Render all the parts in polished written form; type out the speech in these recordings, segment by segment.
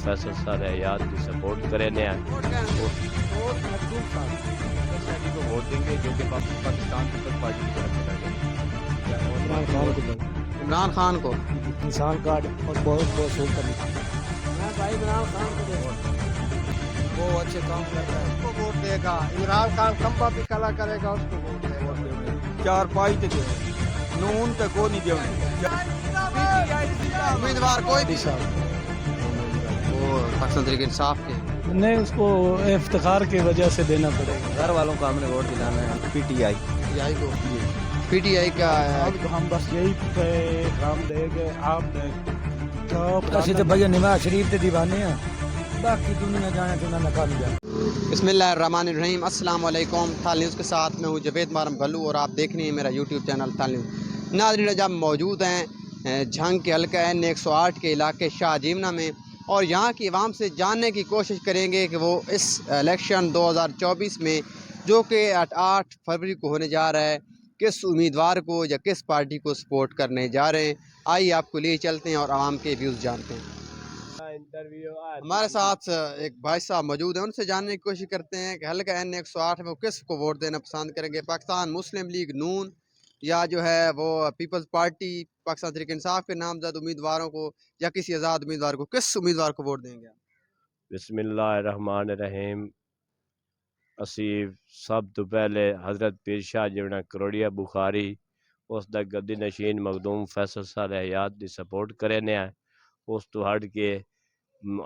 फैसल सारे हयात की सपोर्ट करे ने को वोट देंगे जो कि पाकिस्तान पीपल्स पार्टी की तरफ से इमरान खान को दो। इमरान खान को। किसान कार्ड और बहुत बहुत सहूलत मिली। मैं भाई इमरान खान को दे वो अच्छे काम करता है, उसको वोट देगा। इमरान खान खंबा भी कला करेगा, उसको वोट देगा। चार पाई तो दे नून तक को नहीं दे उम्मीदवार कोई भी वो पाकिस्तान तहरीक इंसाफ के नहीं, उसको इफ्तिखार की वजह से देना पड़ेगा। घर वालों को हमने वोट दिलाना है पीटीआई। पीटीआई को। पीटीआई का अब हम बस यही काम देंगे। आप असि तो भैया नवाज शरीफ के दीवाने हैं, बाकी दुनिया जाने तो ना काम जाए। बिस्मिल्लाहिर्रहमानिर्रहीम। अस्सलाम वालेकुम। थाल न्यूज़ के साथ मैं हूँ जवेद मारम भल्लू और आप देख रहे हैं मेरा यूट्यूब चैनल थाल न्यूज़। नाज़रीन, जब मौजूद हैं झंग के हल्का N108 के इलाके शाहजीमना में और यहाँ की आवाम से जानने की कोशिश करेंगे कि वो इस इलेक्शन 2024 में जो कि 8 फरवरी को होने जा रहा है, किस उम्मीदवार को या किस पार्टी को सपोर्ट करने जा रहे हैं। आइए आपको लिए चलते हैं और आवाम के व्यूज़ जानते हैं। हमारे साथ एक भाई साहब मौजूद हैं, उनसे जानने की कोशिश करते हैं कि हल्का N108 में वो किस को वोट देना पसंद करेंगे, पाकिस्तान मुस्लिम लीग नून या जो है वो पीपल्स पार्टी पाकिस्तान तहरीक इंसाफ के नामजद उम्मीदवारों को या किसी आज़ाद उम्मीदवार को। किस उम्मीदवार को वोट देंगे आप? बिस्मिल्लाहिर्रहमानिर्रहीम। असी सब तो पहले हज़रत पीर शाह जिवना करोड़िया बुखारी उसका गद्दी नशीन मखदूम फैसल सारे हयात की सपोर्ट करे ने उस तो हट के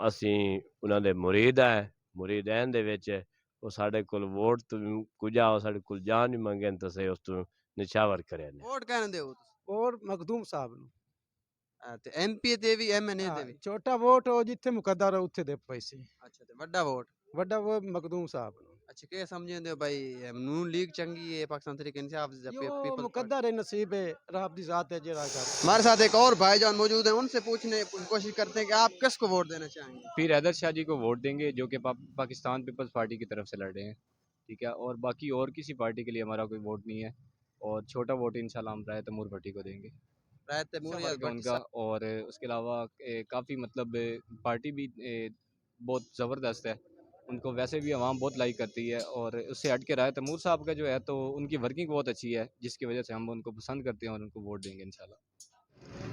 असी उन्हां दे मुरीद है। मुरीदैन दे विच वो साडे कोल वोट तो कुजा वो साडे कोल जान भी मंगन तो सही उस तो निछावर करे ने। वोट कहने दे और मखदूम साहब ਨੂੰ ते MP ते भी MNA ते भी। ਛੋਟਾ ਵੋਟ ਉਹ ਜਿੱਥੇ ਮੁਕੱਦਰ ਹੈ ਉੱਥੇ ਦੇ ਪੈਸੇ अच्छा ते वड्डा वोट। ਵੱਡਾ ਉਹ मखदूम साहब ਨੂੰ अच्छा के समझे भाई नून लीग चंगी है पाकिस्तान तहरीक इंसाफ से यो पीपल्स पार्टी? मुकद्दर है, नसीब है, रब दी जात है जेड़ा कर। हमारे साथ एक और भाईजान मौजूद हैं, उनसे पूछने की कोशिश करते हैं कि आप किसको वोट देना चाहेंगे। पीर हैदर शाह जी को वोट देंगे जो कि पाकिस्तान पीपल्स पार्टी की तरफ से लड़ रहे हैं, ठीक है। और बाकी और किसी पार्टी के लिए हमारा कोई वोट नहीं है और छोटा वोट इंशाल्लाह हम राय तैमूर भट्टी को देंगे रायत तैमूर या भट्टी उनका। और उसके अलावा काफ़ी मतलब पार्टी भी बहुत ज़बरदस्त है, उनको वैसे भी आवाम बहुत लाइक करती है। और उससे हट के राय तैमूर साहब का जो है तो उनकी वर्किंग बहुत अच्छी है, जिसकी वजह से हम उनको पसंद करते हैं और उनको वोट देंगे इंशाल्लाह।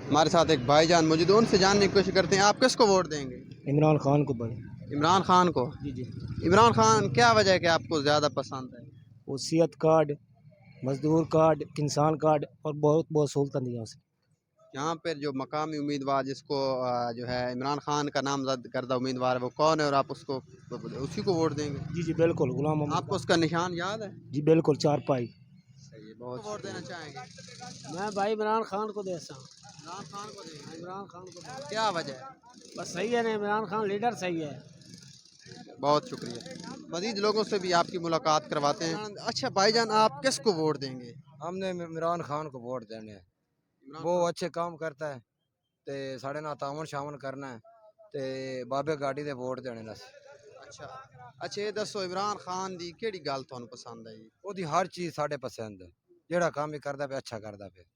हमारे साथ एक भाईजान मौजूद है, उनसे जानने की कोशिश करते हैं आप किसको वोट देंगे। इमरान खान को भाई। इमरान खान को। जी जी। इमरान खान क्या वजह है कि आपको ज़्यादा पसंद है? वो सेहत कार्ड, मजदूर कार्ड, किसान कार्ड और बहुत बहुत सहूलत दी उसे। यहाँ पर जो मकामी उम्मीदवार जिसको जो है इमरान खान का नामजद करदा उम्मीदवार है वो कौन है और आप उसको उसी को वोट देंगे? जी जी बिल्कुल। गुलाम मोहम्मद। आपको उसका निशान याद है? जी बिल्कुल, चार पाई। सही है, बहुत वोट देना चाहेंगे। मैं भाई इमरान खान को देता हूँ। इमरान खान को देंगे। इमरान खान को क्या वजह है? बस सही है ना, इमरान खान लीडर सही है। बहुत शुक्रिया। मज़ीद लोगों से भी आपकी मुलाकात करवाते हैं। अच्छा भाईजान, आप किसको वोट देंगे? हमने इमरान खान को वोट देने हैं, वो अच्छे काम करता है ते साढ़े नाल तावन शामन करना है ते बाबे गाड़ी दे वोट देने ने। अच्छा अच्छा, ये दसो इमरान खान दी केड़ी गल तुहानू पसंद आई? ओदी हर चीज़ साढ़े पसंद है, जेड़ा काम ही करदा पे अच्छा करदा पे।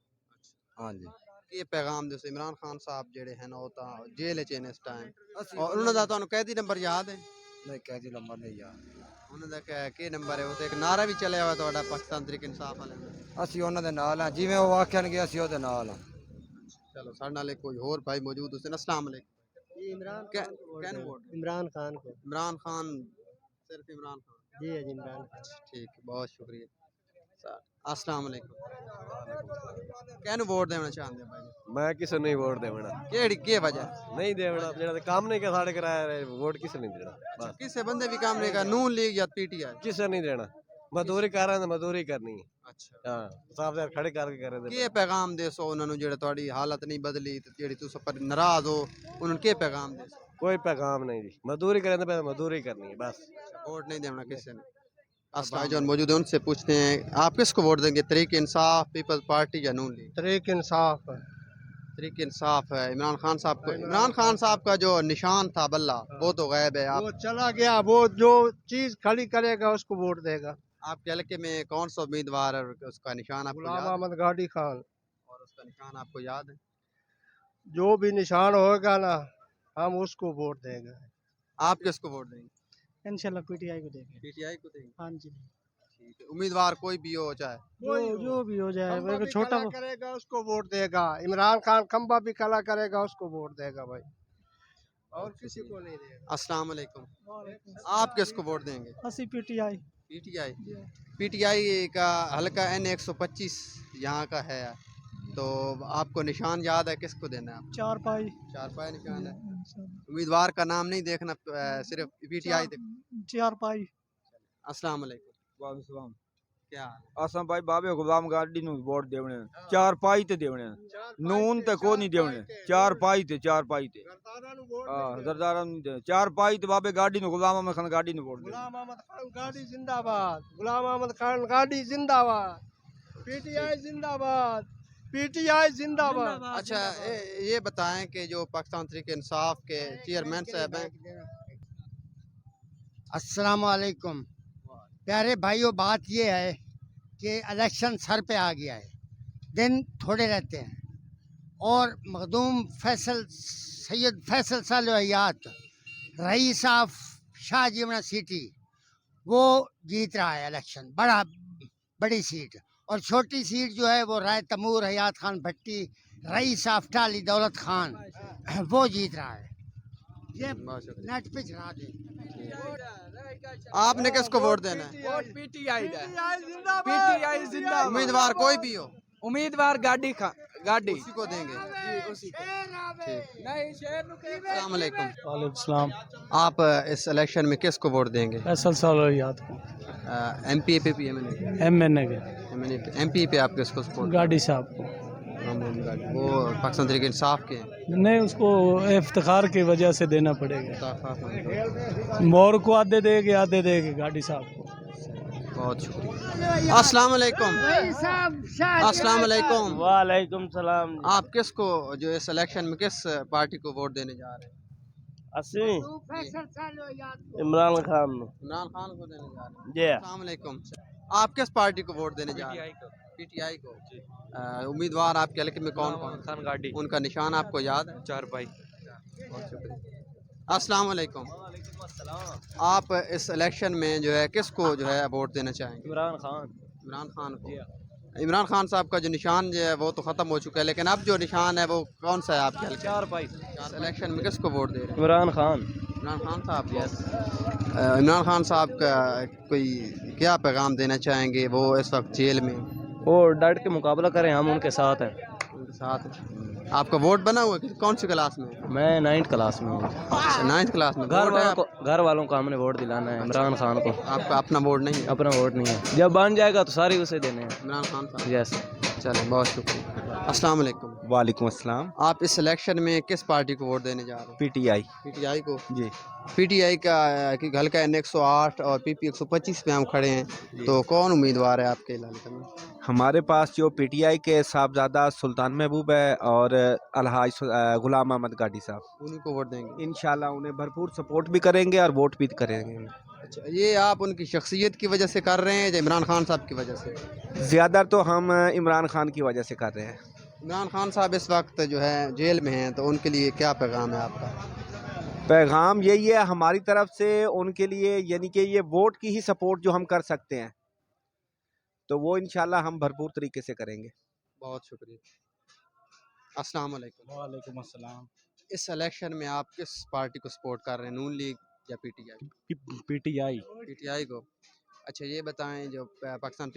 हाँ जी। ये पैगाम दसो इमरान खान साहब जेड़े हैं ना वो तां जेल च ने इस टाइम और उन्हां दा तुहानू कैदी नंबर याद है? नहीं कैदी नंबर नहीं यार। उन्हां दा के नंबर है? वो तो एक नारा भी चलिया हुआ तुहाडा पाकिस्तान तहरीक इंसाफ वाले दा। असी उन्हां दे नाल हां, जिवें वो आखणगे असी ओदे नाल हां। चलो साडे नाल कोई होर भाई मौजूद हुसैन। अस्सलाम वालेकुम। Imran can vote? इमरान खान को। इमरान खान, सिर्फ इमरान खान? जी है जी, इमरान खान। ठीक है, बहुत शुक्रिया। अस्सलाम वालेकुम। कैन वोट देना चाहते हैं भाई? मैं किसे नहीं वोट देवना। केड़ी के वजह? नहीं देवना, जेड़ा काम नहीं कर साढ़े कराया वोट किसे नहीं देना। बस किसे बंदे भी काम नहीं कर, नून लीग या PTI? किसे नहीं देना। मजदूरी कर रहे हैं, मजदूरी करनी है। अच्छा हाँ, साफ साफ खड़े करके करे दे। के पैगाम दे सो उन्होंने जेड़ा ਤੁਹਾਡੀ हालत नहीं बदली ते जेड़ी तुस पर नाराज हो उन्होंने के पैगाम दे सो? कोई पैगाम नहीं जी, मजदूरी करें तो मजदूरी करनी है बस। वोट नहीं देना किसी ने। अस्सलाम जो मौजूद है उनसे पूछते हैं आप किसको वोट देंगे, तहरीक इंसाफ, पीपल्स पार्टी या नून लीग? तहरीक इंसाफ। तहरीक इंसाफ है। इमरान खान साहब को, इमरान खान साहब का जो निशान था बल्ला वो तो गायब है। वो चला गया, वो जो चीज खड़ी करेगा उसको वोट देगा। आपके हल्के में कौन सा उम्मीदवार है और उसका निशान आपको गुलाम याद है? अहमद गाड़ी खान। और उसका निशान आपको याद है? जो भी निशान होगा ना हम उसको वोट देंगे। आप किसको वोट देंगे? इंशाल्लाह पीटीआई को देंगे। पीटीआई को देंगे। हाँ जी, ठीक है, उम्मीदवार कोई भी हो चाहे। जो भी हो जाए, खंबा मेरे को भी छोटा खड़ा करेगा उसको वोट देगा। इमरान खान खंबा भी खड़ा करेगा उसको वोट देगा भाई, और किसी को नहीं देगा। अस्सलाम वालेकुम। आप किसको वोट देंगे? अस्सी पीटीआई। पीटीआई। पीटीआई का हल्का N125 यहाँ का है, तो आपको निशान याद है किसको देना है? चार पाई। चार पाए निशान है। उम्मीदवार का नाम नहीं देखना, सिर्फ पीटीआई चार पाई। अस्सलाम वालेकुम। वालेकुम क्या हाल है? असां भाई बाबे गुलाम गाड़ी नु वोट देवने चार पाई ते देवने नून ते को नहीं देवने चार पाई ते जरदारा नु दे चार पाई ते बाबे गाड़ी नु गुलाम अहमद खान गाड़ी नु वोट दे। गुलाम अहमद खान गाड़ी जिंदाबाद, गुलाम अहमद खान गाड़ी जिंदाबाद, पीटीआई जिंदाबाद, पीटीआई जिंदाबाद। अच्छा, ये बताएं कि जो पाकिस्तान तहरीक इंसाफ के चेयरमैन साहब हैं। अस्सलाम वालेकुम प्यारे भाइयों, बात ये है कि इलेक्शन सर पे आ गया है, दिन थोड़े रहते हैं और Makhdoom Faisal Syed Faisal सालहयात rice of शाहजीवना city वो जीत रहा है इलेक्शन, बड़ी सीट, और छोटी सीट जो है वो राय तमूर हयात खान भट्टी रईस ऑफ टाली दौलत खान वो जीत रहा है। ये नेट पे चढ़ा दे। आपने किसको वोट देना है? वोट पीटीआई का। जिंदाबाद, पीटीआई जिंदाबाद। उम्मीदवार कोई भी हो, उम्मीदवार गाड़ी गाड़ी उसी को देंगे। उसी को। ठीक। नहीं शेर नु के अस्सलाम वालेकुम। वालेकुम सलाम। आप इस इलेक्शन में किसको वोट देंगे? फैसल सालहयात को। MP पे MNA? MNA के। MP पे आप किसको सपोर्ट? गाड़ी साहब को। वो पाकिस्तान तहरीक इंसाफ के हैं। नहीं, उसको इफ्तिखार की वजह से देना पड़ेगा। मोर को आधे देंगे, आधे देंगे गाड़ी साहब को। बहुत शुक्रिया। अस्सलाम वालेकुम। अस्सलाम वालेकुम। वालेकुम सलाम। आप किसको जो इस इलेक्शन में किस पार्टी को वोट देने जा रहे हैं? अस्सी इमरान खान। इमरान खान को देने जा रहे हैं। जी। अस्सलाम वालेकुम। आप किस पार्टी को वोट देने जा रहे हैं? पीटीआई को। उम्मीदवार आपके हल्के में कौन कौन? खान गाड़ी उनका निशान आपको याद है? चार पाई। बहुत शुक्रिया। अस्सलाम वालेकुम। आप इस इलेक्शन में जो है किसको जो है वोट देना चाहेंगे? इमरान खान। इमरान खान को। इमरान खान साहब का जो निशान जो है वो तो ख़त्म हो चुका है, लेकिन अब जो निशान है वो कौन सा है आपके हल्के? चार पाई। इस इलेक्शन में किसको वोट दे रहे हैं? इमरान खान। इमरान खान साहब को। इमरान खान साहब का कोई क्या पैगाम देना चाहेंगे? वो इस वक्त जेल में, वो डट के मुकाबला करें, हम उनके साथ हैं। उनके साथ आपका वोट बना हुआ है? कौन सी क्लास में? मैं 9th क्लास में हूँ। 9th क्लास में। घर वालों को हमने वोट दिलाना है, इमरान खान को। आपका अपना वोट नहीं है? अपना वोट नहीं है, जब बन जाएगा तो सारे उसे देने हैं। इमरान खान साहब। यस। चलो, बहुत शुक्रिया। अस्सलाम वालेकुम। वालेकुम अस्सलाम। आप इस इलेक्शन में किस पार्टी को वोट देने जा रहे हैं? पीटीआई। पीटीआई को। जी। पीटीआई का कि हल्का N108 और PP 125 पे हम खड़े हैं, तो कौन उम्मीदवार है आपके इलाके में? हमारे पास जो पीटीआई के साहबजादा सुल्तान महबूब है और अलहाज गुलाम अहमद गाड़ी साहब, उन्हीं को वोट देंगे। इंशाल्लाह उन्हें भरपूर सपोर्ट भी करेंगे और वोट भी करेंगे। अच्छा, ये आप उनकी शख्सियत की वजह से कर रहे हैं या इमरान खान साहब की वजह से? ज़्यादा तो हम इमरान खान की वजह से कर रहे हैं। इमरान खान साहब इस वक्त जो है जेल में हैं, तो उनके लिए क्या पैगाम है आपका? पैगाम यही है हमारी तरफ से उनके लिए, यानी कि ये वोट की ही सपोर्ट जो हम कर सकते हैं, तो वो इंशाल्लाह हम भरपूर तरीके से करेंगे। बहुत शुक्रिया। अस्सलाम वालेकुम। वालेकुम अस्सलाम। इस इलेक्शन में आप किस पार्टी को सपोर्ट कर रहे हैं, नून लीग या पीटीआई? पीटीआई। पीटीआई को। अच्छा, ये बताएं जो पाकिस्तान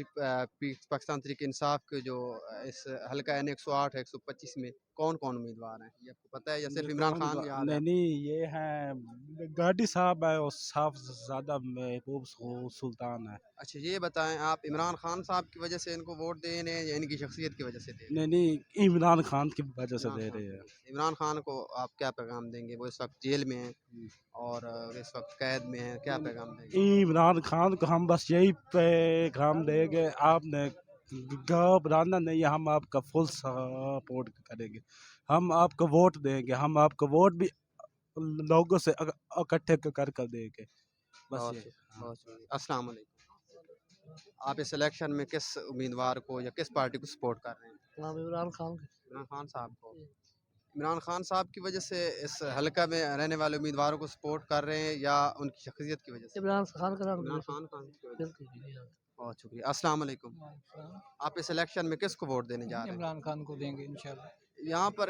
तहरीक इंसाफ के जो इस हल्का N108 125 में कौन कौन उम्मीदवार हैं, ये आपको पता है या सिर्फ इमरान खान याद है? नहीं, ये है गाड़ी साहब है और साहब ज़्यादा महबूब सुल्तान है। अच्छा, ये बताएं आप इमरान खान साहब की वजह से इनको वोट दे रहे हैं या इनकी शख्सियत की वजह से दे रहे हैं? नहीं, इमरान खान की वजह से दे रहे हैं। इमरान खान को आप क्या पैगाम देंगे? वो इस वक्त जेल में हैं और इस वक्त कैद में हैं, क्या पैगाम देंगे? इमरान खान को हम बस यही पैगाम देंगे, आपने घबराना नहीं है, हम आपका फुल सपोर्ट करेंगे, हम आपको वोट देंगे, हम आपको वोट भी लोगों से इकट्ठे कर देंगे। बस ये। बहुत शुक्रिया। अस्सलाम वालेकुम। आप इस इलेक्शन में किस उम्मीदवार को या किस पार्टी को सपोर्ट कर रहे हैं? इमरान खान। इमरान खान साहब को। इमरान खान साहब की वजह से इस हलका में रहने वाले उम्मीदवारों को सपोर्ट कर रहे हैं या उनकी शख्सियत की वजह से? इमरान खान का इमरान खान की वजह से। बहुत शुक्रिया। अस्सलाम वालेकुम। आप इस इलेक्शन में किसको वोट देने जा रहे हैं? इमरान खान को देंगे इंशाल्लाह। यहाँ पर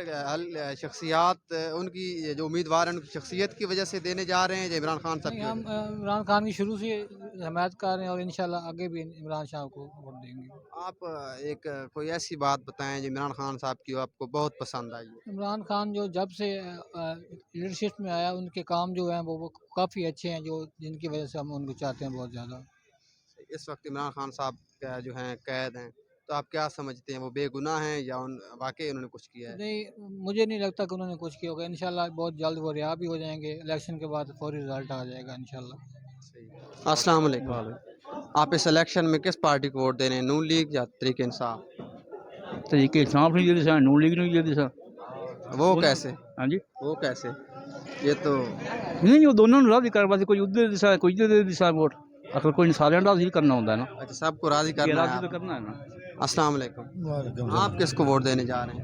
शख्सियात उनकी जो उम्मीदवार हैं उनकी शख्सियत की वजह से देने जा रहे हैं या इमरान खान साहब की हम वजह से? इमरान खान की शुरू से हमायत कर रहे हैं और इंशाल्लाह आगे भी इमरान शाह को वोट देंगे। आप एक कोई ऐसी बात बताएं जो इमरान खान साहब की आपको बहुत पसंद आई हो। इमरान खान जो जब से लीडरशिप में आया उनके काम जो हैं वो काफ़ी अच्छे हैं, जो जिनकी वजह से हम उनको चाहते हैं बहुत ज़्यादा। इस वक्त इमरान खान साहब का जो हैं कैद हैं, तो आप क्या समझते हैं वो बेगुनाह हैं या वाकई उन्होंने कुछ किया है? नहीं, मुझे नहीं लगता कि उन्होंने कुछ किया होगा। इंशाल्लाह बहुत जल्द वो रिहा भी हो जाएंगे। इलेक्शन के बाद फौरी रिजल्ट आ जाएगा इंशाल्लाह। अस्सलाम वालेकुम। आप इस इलेक्शन में किस पार्टी को वोट दे रहे हैं, नून लीग या तहरीक इंसाफ? तरीके इंसाफ नहीं जल्दी सा, नून लीग नहीं जल्दी सा। वो कैसे? हाँ जी, वो कैसे? ये तो नहीं वो दोनों राजी कर पाते, कोई उधर दिशा कोई इधर दिशा वोट असल कोई सारे राजी करना होता है ना, अच्छा सबको राजी ये करना राजी है तो आप। करना है ना। अस्सलाम वालेकुम। आप किसको वोट देने जा रहे हैं?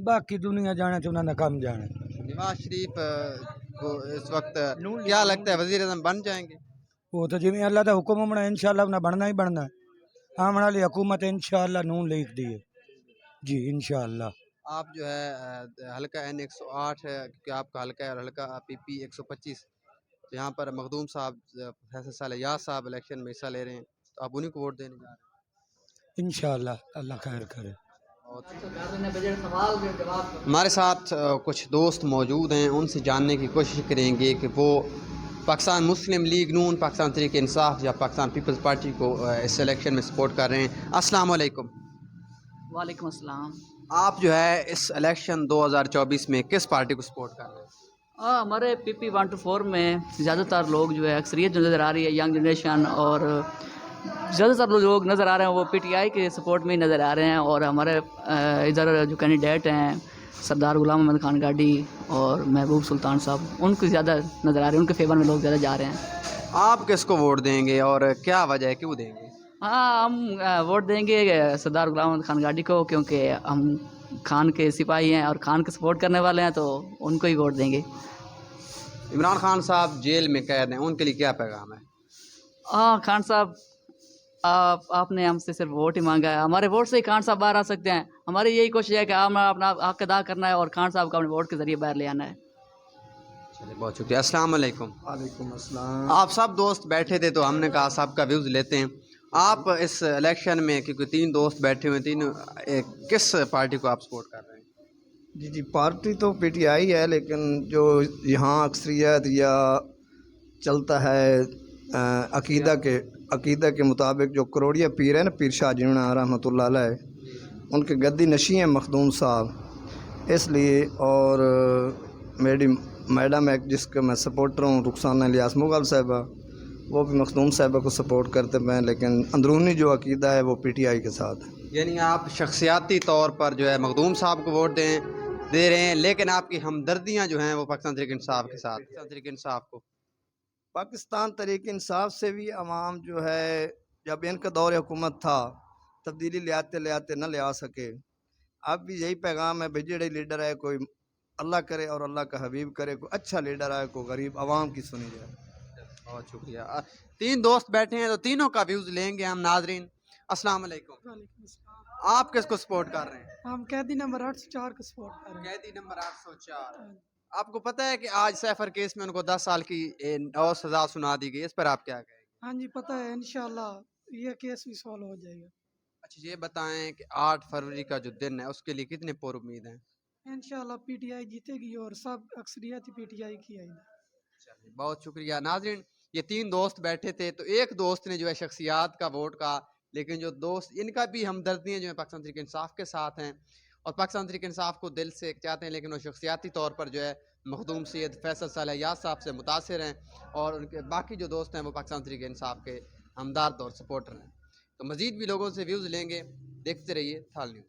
ਬਾਕੀ ਦੁਨੀਆ ਜਾਣੇ ਤੇ ਉਹਨਾਂ ਦਾ ਕੰਮ ਜਾਣੇ। नवाज शरीफ को इस वक्त क्या लगता है वजीर आज़म बन जाएंगे? ਉਹ ਤਾਂ ਜਿਵੇਂ ਅੱਲਾ ਦਾ ਹੁਕਮ ਹੋਣਾ ਇਨਸ਼ਾਅੱਲਾ ਉਹਨਾਂ ਬਣਨਾ ਹੀ ਬਣਨਾ ਹੈ। ਆਉਣ ਵਾਲੀ ਹਕੂਮਤ ਇਨਸ਼ਾਅੱਲਾ ਨੂਨ ਲੀਗ ਦੀ है जी इंशाअल्लाह। आप जो है हल्का N108 है क्योंकि आपका हल्का है और हल्का PP 125, तो यहाँ पर मखदूम साहब फैसल सालेयात साहब इलेक्शन में हिस्सा ले रहे हैं, तो आप उन्हीं को वोट देने जा रहे इंशाअल्लाह अल्लाह खैर करे। हैं। हमारे साथ कुछ दोस्त मौजूद हैं, उनसे जानने की कोशिश करेंगे कि वो पाकिस्तान मुस्लिम लीग नून, पाकिस्तान तहरीक इंसाफ या पाकिस्तान पीपल्स पार्टी को इस इलेक्शन में सपोर्ट कर रहे हैं। अस्सलाम वालेकुम। वालेकुम अस्सलाम। आप जो है इस इलेक्शन 2024 में किस पार्टी को सपोर्ट कर रहे हैं? हमारे PP 124 में ज़्यादातर लोग जो है अक्सरियत जो नज़र आ रही है यंग जनरेशन, और ज़्यादातर लोग नज़र आ रहे हैं वो PTI के सपोर्ट में ही नज़र आ रहे हैं। और हमारे इधर जो कैंडिडेट हैं सरदार गुलाम अहमद खान गाड़ी और महबूब सुल्तान साहब, उनको ज़्यादा नज़र आ रहे हैं, उनके फेवर में लोग ज़्यादा जा रहे हैं। आप किसको वोट देंगे और क्या वजह है, क्यों देंगे? हाँ, हम वोट देंगे सरदार गुलाम अहमद खान गाड़ी को, क्योंकि हम खान के सिपाही हैं और खान के सपोर्ट करने वाले हैं, तो उनको ही वोट देंगे। इमरान खान साहब जेल में कैद हैं, उनके लिए क्या पैगाम है? हाँ, खान साहब आपने हमसे सिर्फ वोट ही मांगा है, हमारे वोट से ही खान साहब बाहर आ सकते हैं। हमारी यही कोशिश है कि हमें अपना हक अदा करना है और खान साहब को अपने वोट के ज़रिए बाहर ले आना है। चलिए बहुत शुक्रिया। अस्सलाम वालेकुम। वालेकुम अस्सलाम। आप सब दोस्त बैठे थे तो हमने कहा सबका व्यूज़ लेते हैं। आप इस इलेक्शन में क्योंकि 3 दोस्त बैठे हुए, तीनों किस पार्टी को आप सपोर्ट कर रहे हैं? जी पार्टी तो PTI है, लेकिन जो यहाँ अक्सरियत या चलता है अकीदा के मुताबिक जो करोड़िया पीर है ना, पीर शाह जिन्होंने रहमतुल्लाह अलैह, उनके गद्दी नशी हैं मखदूम साहब, इसलिए। और मेरी मैडम है जिसका मैं सपोर्टर हूँ, रुखसाना इलियास मुगल साहिबा, वो भी मखदूम साहिबा को सपोर्ट करते हैं, लेकिन अंदरूनी जो अकीदा है वो PTI के साथ है। यानी आप शख्सियाती तौर पर जो है मखदूम साहब को वोट दे रहे हैं, लेकिन आपकी हमदर्दियाँ जो हैं वो पाकिस्तान तहरीक इंसाफ के साथ, पाकिस्तान तहरीक इंसाफ को। पाकिस्तान तहरीक इंसाफ से भी अवाम जो है, जब इनका दौर हुकूमत था तब्दीली ले आते न ले आ सके। अब भी यही पैगाम है, बिजड़े लीडर है, कोई अल्लाह करे और अल्लाह का हबीब करे, कोई अच्छा लीडर आए, कोई गरीब आवाम की सुनी जाए। बहुत शुक्रिया। 3 दोस्त बैठे हैं तो तीनों का व्यूज़ लेंगे हम नाजरीन। अस्सलाम वालेकुम। आप किसको सपोर्ट कर रहे हैं? हम कैदी नंबर 804 को सपोर्ट कर रहे हैं। कैदी नंबर 804। आपको पता है कि आज सैफर केस में उनको 10 साल की और सज़ा सुना दी गई, इस पर आप क्या कहेंगे? हाँ जी, पता है, इंशाल्लाह ये केस भी सॉल्व हो जाएगा। अच्छा ये बताएं कि 8 फरवरी का जो दिन है उसके लिए कितने पुरुम्मीद हैं? इंशाल्लाह PTI जीतेगी और सब अक्सरियत PTI की है। चलिए बहुत शुक्रिया। नाजरीन, ये 3 दोस्त बैठे थे तो एक दोस्त ने जो है शख्सियात का वोट का, लेकिन जो दोस्त इनका भी हमदर्दियाँ जो है पाकिस्तान तहरीक इंसाफ के साथ हैं और पाकिस्तान तहरीक इंसाफ को दिल से चाहते हैं, लेकिन वो शख्सियाती तौर पर जो है मखदूम सैयद फैसल सालेयात साहब से मुतासिर हैं और उनके बाकी जो दोस्त हैं वो पाकिस्तान तहरीक इंसाफ के हमदर्द और सपोर्टर हैं। तो मज़ीद भी लोगों से व्यूज़ लेंगे, देखते रहिए थाल न्यूज़।